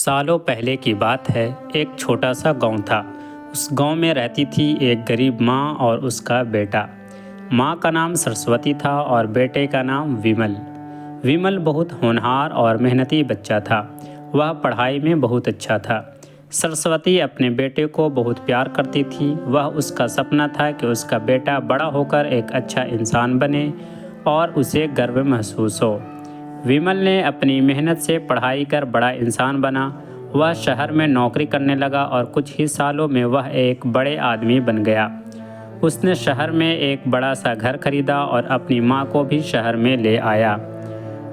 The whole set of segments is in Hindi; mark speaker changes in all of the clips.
Speaker 1: सालों पहले की बात है। एक छोटा सा गांव था। उस गांव में रहती थी एक गरीब माँ और उसका बेटा। माँ का नाम सरस्वती था और बेटे का नाम विमल। विमल बहुत होनहार और मेहनती बच्चा था। वह पढ़ाई में बहुत अच्छा था। सरस्वती अपने बेटे को बहुत प्यार करती थी। वह उसका सपना था कि उसका बेटा बड़ा होकर एक अच्छा इंसान बने और उसे गर्व महसूस हो। विमल ने अपनी मेहनत से पढ़ाई कर बड़ा इंसान बना। वह शहर में नौकरी करने लगा और कुछ ही सालों में वह एक बड़े आदमी बन गया। उसने शहर में एक बड़ा सा घर खरीदा और अपनी माँ को भी शहर में ले आया।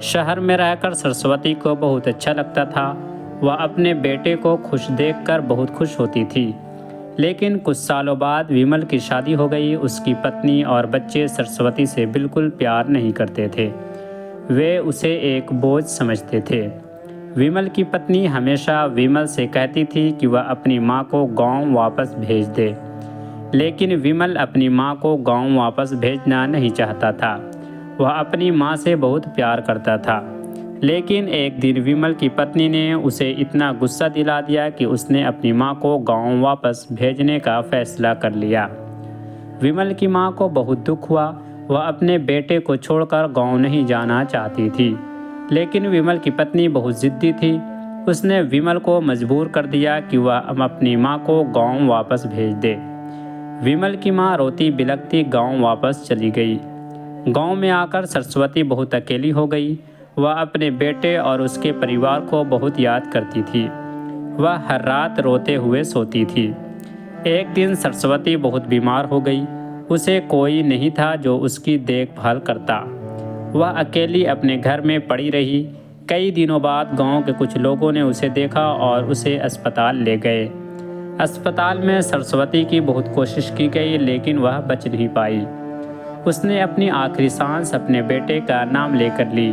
Speaker 1: शहर में रहकर सरस्वती को बहुत अच्छा लगता था। वह अपने बेटे को खुश देखकर बहुत खुश होती थी। लेकिन कुछ सालों बाद विमल की शादी हो गई। उसकी पत्नी और बच्चे सरस्वती से बिल्कुल प्यार नहीं करते थे। वे उसे एक बोझ समझते थे। विमल की पत्नी हमेशा विमल से कहती थी कि वह अपनी माँ को गांव वापस भेज दे। लेकिन विमल अपनी माँ को गांव वापस भेजना नहीं चाहता था। वह अपनी माँ से बहुत प्यार करता था। लेकिन एक दिन विमल की पत्नी ने उसे इतना गुस्सा दिला दिया कि उसने अपनी माँ को गांव वापस भेजने का फैसला कर लिया। विमल की माँ को बहुत दुख हुआ। वह अपने बेटे को छोड़कर गांव नहीं जाना चाहती थी। लेकिन विमल की पत्नी बहुत जिद्दी थी। उसने विमल को मजबूर कर दिया कि वह अपनी माँ को गांव वापस भेज दे। विमल की माँ रोती बिलखती गांव वापस चली गई। गांव में आकर सरस्वती बहुत अकेली हो गई। वह अपने बेटे और उसके परिवार को बहुत याद करती थी। वह हर रात रोते हुए सोती थी। एक दिन सरस्वती बहुत बीमार हो गई। उसे कोई नहीं था जो उसकी देखभाल करता। वह अकेली अपने घर में पड़ी रही। कई दिनों बाद गांव के कुछ लोगों ने उसे देखा और उसे अस्पताल ले गए। अस्पताल में सरस्वती की बहुत कोशिश की गई लेकिन वह बच नहीं पाई। उसने अपनी आखिरी सांस अपने बेटे का नाम लेकर ली।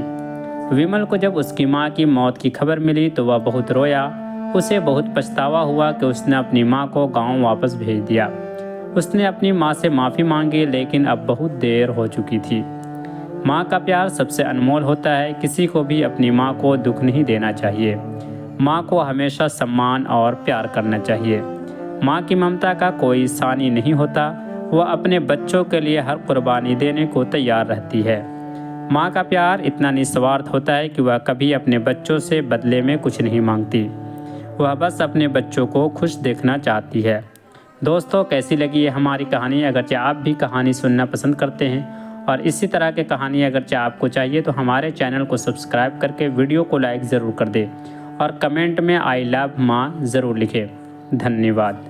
Speaker 1: विमल को जब उसकी माँ की मौत की खबर मिली तो वह बहुत रोया। उसे बहुत पछतावा हुआ कि उसने अपनी माँ को गांव वापस भेज दिया। उसने अपनी माँ से माफ़ी मांगी लेकिन अब बहुत देर हो चुकी थी। माँ का प्यार सबसे अनमोल होता है। किसी को भी अपनी माँ को दुख नहीं देना चाहिए। माँ को हमेशा सम्मान और प्यार करना चाहिए। माँ की ममता का कोई सानी नहीं होता। वह अपने बच्चों के लिए हर कुर्बानी देने को तैयार रहती है। माँ का प्यार इतना निस्वार्थ होता है कि वह कभी अपने बच्चों से बदले में कुछ नहीं मांगती। वह बस अपने बच्चों को खुश देखना चाहती है। दोस्तों, कैसी लगी है हमारी कहानी? अगरचे आप भी कहानी सुनना पसंद करते हैं और इसी तरह की कहानी अगरचे आपको चाहिए तो हमारे चैनल को सब्सक्राइब करके वीडियो को लाइक ज़रूर कर दें और कमेंट में आई लव माँ ज़रूर लिखें। धन्यवाद।